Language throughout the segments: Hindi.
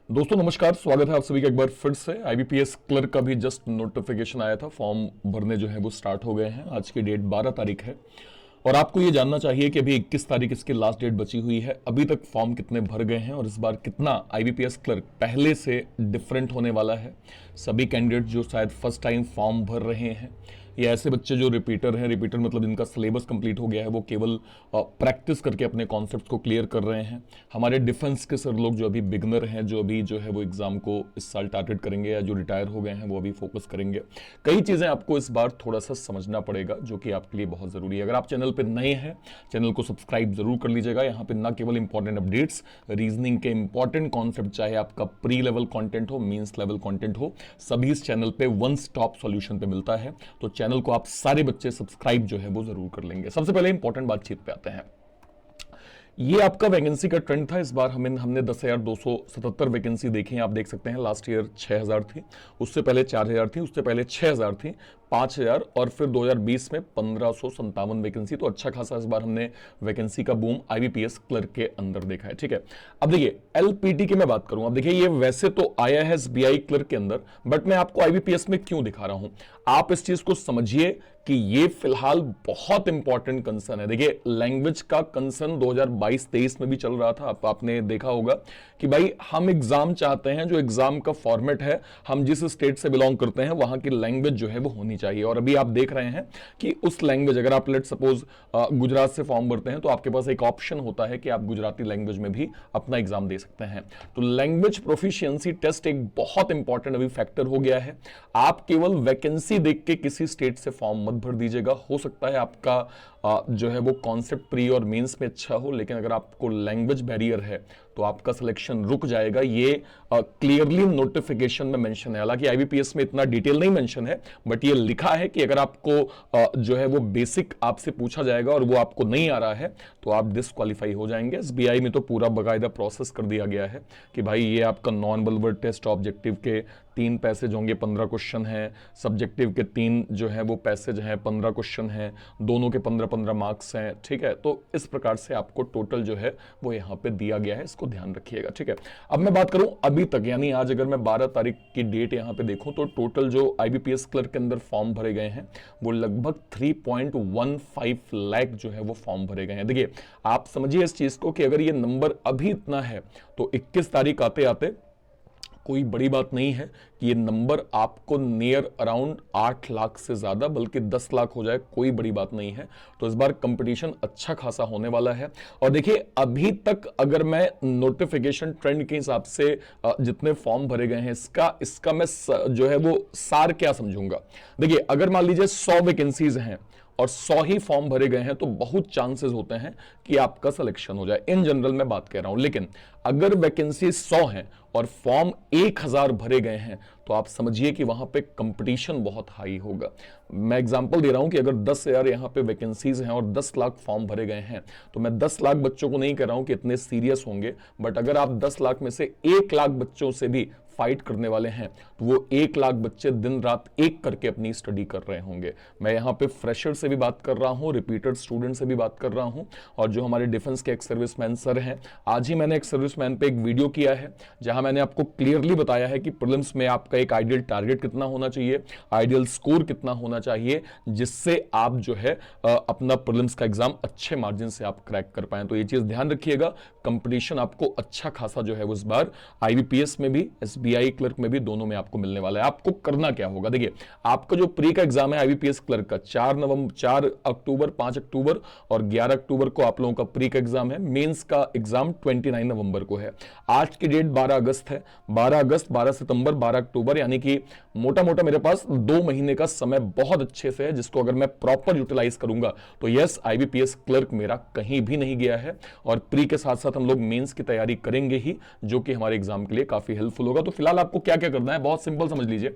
दोस्तों नमस्कार, स्वागत है आप सभी का एक बार फिर से। आईबीपीएस क्लर्क का भी जस्ट नोटिफिकेशन आया था, फॉर्म भरने जो है वो स्टार्ट हो गए हैं। आज की डेट 12 तारीख है और आपको ये जानना चाहिए कि अभी 21 तारीख इसकी लास्ट डेट बची हुई है। अभी तक फॉर्म कितने भर गए हैं और इस बार कितना आईबीपीएस क्लर्क पहले से डिफरेंट होने वाला है। सभी कैंडिडेट जो शायद फर्स्ट टाइम फॉर्म भर रहे हैं या ऐसे बच्चे जो रिपीटर हैं, रिपीटर मतलब इनका सिलेबस कंप्लीट हो गया है, वो केवल प्रैक्टिस करके अपने कॉन्सेप्ट को क्लियर कर रहे हैं। हमारे डिफेंस के सर लोग जो अभी बिगनर हैं, जो अभी जो है वो एग्जाम को इस साल टारगेट करेंगे या जो रिटायर हो गए हैं वो अभी फोकस करेंगे। कई चीज़ें आपको इस बार थोड़ा सा समझना पड़ेगा जो कि आपके लिए बहुत ज़रूरी है। अगर आप चैनल पर नए हैं, चैनल को सब्सक्राइब जरूर कर लीजिएगा। यहाँ पे ना केवल इंपॉर्टेंट अपडेट्स, रीजनिंग के इंपॉर्टेंट कॉन्सेप्ट, चाहे आपका प्री लेवल कॉन्टेंट हो, मीन्स लेवल कॉन्टेंट हो, सभी इस चैनल पे वन स्टॉप सॉल्यूशन पे मिलता है। तो चैनल को आप सारे बच्चे सब्सक्राइब जो है वो जरूर कर लेंगे। सबसे पहले इंपॉर्टेंट बातचीत पे आते हैं। ये आपका वैकेंसी का ट्रेंड था। इस बार हमने 10,277 वैकेंसी देखी हैं। आप देख सकते हैं लास्ट ईयर 6,000 थी, उससे पहले 4,000 थी, उससे पहले 6,000 थी, 5,000 और फिर 2020 में 1,557 वैकेंसी। तो अच्छा खासा इस बार हमने वैकेंसी का बूम आईबीपीएस क्लर्क के अंदर देखा है। ठीक है, अब देखिए एलपीटी की मैं बात करूं। अब देखिए ये वैसे तो आया है एसबीआई क्लर्क के अंदर, बट मैं आपको आईबीपीएस में क्यों दिखा रहा हूं, आप इस चीज को समझिए कि ये फिलहाल बहुत इंपॉर्टेंट कंसर्न है। देखिए लैंग्वेज का कंसर्न 2022-23 में भी चल रहा था। आपने देखा होगा कि भाई हम एग्जाम चाहते हैं, जो एग्जाम का फॉर्मेट है, हम जिस स्टेट से बिलोंग करते हैं वहां की लैंग्वेज जो है वो होनी चाहिए। और अभी आप देख रहे हैं कि उस लैंग्वेज, अगर आप लेट सपोज गुजरात से फॉर्म भरते हैं तो आपके पास एक ऑप्शन होता है कि आप गुजराती लैंग्वेज में भी अपना एग्जाम दे सकते हैं। तो लैंग्वेज प्रोफिशिएंसी टेस्ट एक बहुत इंपॉर्टेंट अभी फैक्टर हो गया है। आप केवल वैकेंसी देख के किसी स्टेट से फॉर्म मत भर दीजिएगा। हो सकता है आपका जो है वो कॉन्सेप्ट प्री और मेंस में अच्छा हो, लेकिन अगर आपको लैंग्वेज बैरियर है तो आपका सिलेक्शन रुक जाएगा। ये क्लियरली नोटिफिकेशन में मेंशन है। हालांकि आईबीपीएस में इतना डिटेल नहीं मेंशन है, बट ये लिखा है कि अगर आपको जो है वो बेसिक आपसे पूछा जाएगा और वो आपको नहीं आ रहा है तो आप डिसक्वालीफाई हो जाएंगे। एसबीआई में तो पूरा बाकायदा प्रोसेस कर दिया गया है कि भाई ये आपका नॉन बलवर्ड टेस्ट, ऑब्जेक्टिव के 3 पैसेज होंगे, 15 क्वेश्चन है, सब्जेक्टिव के 3 जो है वो पैसेज हैं, 15 क्वेश्चन हैं, दोनों के 15-15 मार्क्स हैं। ठीक है, तो इस प्रकार से आपको टोटल जो है वो यहाँ पे दिया गया है, इसको ध्यान रखिएगा। ठीक है, अब मैं बात करूं अभी तक, यानी आज अगर मैं 12 तारीख की डेट यहाँ पे देखूं तो टोटल जो आईबीपीएस क्लर्क के अंदर फॉर्म भरे गए हैं वो लगभग 3.15 लाख जो है वो फॉर्म भरे गए हैं। देखिए आप समझिए इस चीज को कि अगर ये नंबर अभी इतना है तो 21 तारीख आते आते कोई बड़ी बात नहीं है कि ये नंबर आपको नियर अराउंड 8 लाख से ज्यादा, बल्कि 10 लाख हो जाए, कोई बड़ी बात नहीं है। तो इस बार कंपटीशन अच्छा खासा होने वाला है। और देखिए अभी तक अगर मैं नोटिफिकेशन ट्रेंड के हिसाब से जितने फॉर्म भरे गए हैं इसका मैं जो है वो सार क्या समझूंगा। देखिए अगर मान लीजिए 100 वैकेंसीज हैं और 100 ही फॉर्म भरे गए हैं तो बहुत चांसेस होते हैं कि आपका सिलेक्शन हो जाए। इन जनरल मैं बात कर रहा हूं, लेकिन अगर वैकेंसी 100 हैं और फॉर्म 1000 भरे गए हैं तो आप समझिए कि वहां पे कंपटीशन बहुत हाई होगा। मैं एग्जांपल दे रहा हूं कि अगर 10,000 यहां पे वैकेंसीज हैं और 10 लाख फॉर्म भरे गए हैं तो मैं 10 लाख बच्चों को नहीं कह रहा हूं कि इतने सीरियस होंगे, बट अगर आप 10 लाख में से 1 लाख बच्चों से भी फाइट करने वाले हैं तो वो 1 लाख बच्चे दिन रात एक करके अपनी स्टडी कर रहे होंगे। मैं यहाँ पे फ्रेशर से भी बात कर रहा हूँ, रिपीटेड स्टूडेंट से भी बात कर रहा हूँ, और जो हमारे डिफेंस के एक सर्विसमैन सर हैं, आज ही मैंने एक सर्विसमैन पे एक वीडियो किया है जहां मैंने आपको क्लियरली बताया है कि प्रीलिम्स में आपका एक आइडियल टारगेट कितना होना चाहिए, आइडियल स्कोर कितना होना चाहिए, जिससे आप जो है अपना प्रीलिम्स का एग्जाम अच्छे मार्जिन से आप क्रैक कर पाए। तो ये चीज ध्यान रखिएगा, कंपटीशन आपको अच्छा खासा जो है उस बार आईबीपीएस में भी, एसबीआई क्लर्क में भी, दोनों में आपको मिलने वाला है। आपको करना क्या होगा, देखिए आपका जो प्री का एग्जाम है आईबीपीएस क्लर्क का 4 अक्टूबर, 5 अक्टूबर और 11 अक्टूबर को आप लोगों का प्री का एग्जाम है। मेंस का एग्जाम 29 नवंबर को है। आज की डेट 12 अगस्त है। 12 अगस्त, 12 सितंबर, 12 अक्टूबर, यानी कि मोटा मोटा मेरे पास 2 महीने का समय बहुत अच्छे से है, जिसको अगर मैं प्रॉपर यूटिलाइज करूंगा तो यस आईबीपीएस क्लर्क मेरा कहीं भी नहीं गया है। और प्री के साथ साथ हम लोग मेंस की तैयारी करेंगे ही, जो कि हमारे एग्जाम के लिए काफी हेल्पफुल होगा। तो फिलहाल आपको क्या क्या करना है, बहुत सिंपल समझ लीजिए।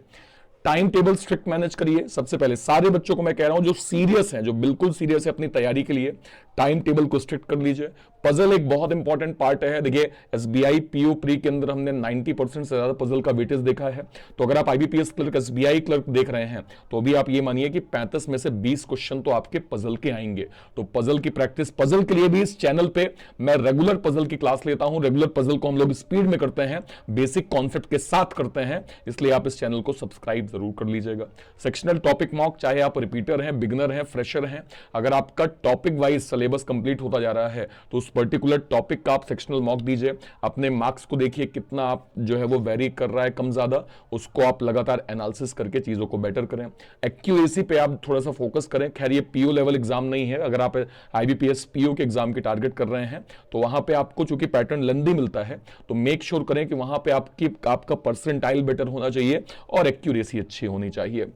टाइम टेबल स्ट्रिक्ट मैनेज करिए। सबसे पहले सारे बच्चों को मैं कह रहा हूं जो सीरियस हैं, जो बिल्कुल सीरियस है अपनी तैयारी के लिए, टाइम टेबल को स्ट्रिक्ट कर लीजिए। पजल एक बहुत इंपॉर्टेंट पार्ट है। देखिए एसबीआई पीओ प्री के अंदर हमने 90% से ज्यादा पजल का वेटेज देखा है। तो अगर आप आईबीपीएस क्लर्क, एसबीआई क्लर्क देख रहे हैं तो अभी आप ये मानिए कि 35 में से 20 क्वेश्चन तो आपके पजल के आएंगे। तो पजल की प्रैक्टिस, पजल के लिए भी इस चैनल पे मैं रेगुलर पजल की क्लास लेता हूं। रेगुलर पजल को हम लोग स्पीड में करते हैं, बेसिक कॉन्सेप्ट के साथ करते हैं, इसलिए आप इस चैनल को सब्सक्राइब जरूर कर लीजिएगा। सेक्शनल टॉपिक मॉक, चाहे आप रिपीटर हैं, बिगनर हैं, फ्रेशर हैं, अगर आपका टॉपिक वाइज सिलेबस कंप्लीट होता जा रहा है तो उस पर्टिकुलर टॉपिक का आप सेक्शनल मॉक दीजिए। अपने मार्क्स को देखिए कितना आप जो है वो वेरी कर रहा है, कम ज्यादा, उसको आप लगातार एनालिसिस करके चीजों को बेटर करें। एक्यूरेसी पे आप थोड़ा सा फोकस करें। खैर ये पीओ लेवल एग्जाम नहीं है, अगर आप आईबीपीएस पीओ के एग्जाम की टारगेट कर रहे हैं तो वहां पे आपको चूंकि पैटर्न लेंदी मिलता है तो मेक श्योर करें कि वहां पे आपका परसेंटाइल बेटर होना चाहिए और एक्यूरेसी अच्छी होनी चाहिए।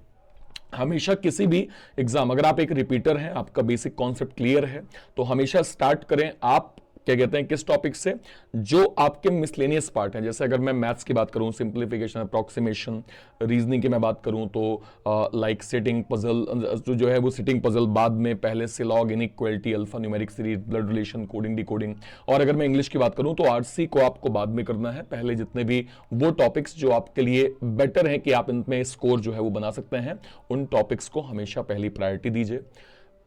हमेशा किसी भी एग्जाम, अगर आप एक रिपीटर हैं, आपका बेसिक कॉन्सेप्ट क्लियर है, तो हमेशा स्टार्ट करें आप क्या कहते हैं किस टॉपिक से, जो आपके मिसलेनियस पार्ट है। जैसे अगर मैं मैथ्स की बात करूं, सिंप्लीफिकेशन, अप्रॉक्सीमेशन, रीजनिंग की मैं बात करूं तो लाइक सिटिंग पजल जो है वो सिटिंग पजल, बाद में पहले से log, inequality, alpha numeric series, blood relation, coding decoding. और अगर मैं इंग्लिश की बात करूं तो आरसी को आपको बाद में करना है, पहले जितने भी वो टॉपिक्स जो आपके लिए बेटर है कि आप इनमें स्कोर जो है वो बना सकते हैं, उन टॉपिक्स को हमेशा पहली प्रायोरिटी दीजिए।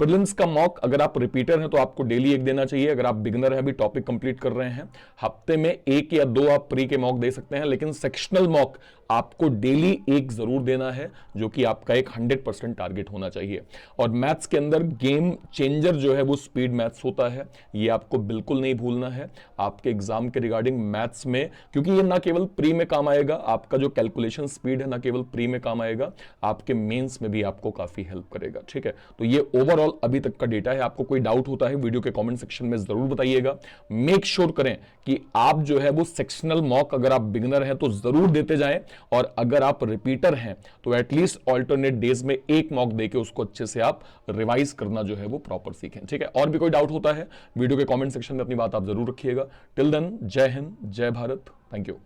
प्रीलिम्स का मॉक, अगर आप रिपीटर हैं तो आपको डेली एक देना चाहिए। अगर आप बिगनर हैं, अभी टॉपिक कंप्लीट कर रहे हैं, हफ्ते में 1 या 2 आप प्री के मॉक दे सकते हैं, लेकिन सेक्शनल मॉक आपको डेली एक जरूर देना है, जो कि आपका एक 100% टारगेट होना चाहिए। और मैथ्स के अंदर गेम चेंजर जो है वो स्पीड मैथ्स होता है, ये आपको बिल्कुल नहीं भूलना है आपके एग्जाम के रिगार्डिंग मैथ्स में, क्योंकि ये ना केवल प्री में काम आएगा, आपका जो कैलकुलेशन स्पीड है ना केवल प्री में काम आएगा, आपके मेंस में भी आपको काफी हेल्प करेगा। ठीक है, तो ये ओवरऑल अभी तक का डेटा है। आपको कोई डाउट होता है वीडियो के कमेंट सेक्शन में जरूर बताइएगा। मेक श्योर करें कि आप जो है वो सेक्शनल मॉक, अगर आप बिगिनर हैं तो जरूर देते जाएं, और अगर आप रिपीटर हैं तो एटलीस्ट ऑल्टरनेट डेज में एक मॉक देके उसको अच्छे से आप रिवाइज करना जो है वो प्रॉपर सीखें। ठीक है, और भी कोई डाउट होता है वीडियो के कमेंट सेक्शन में अपनी बात आप जरूर रखिएगा। टिल देन, जय हिंद, जय भारत, थैंक यू।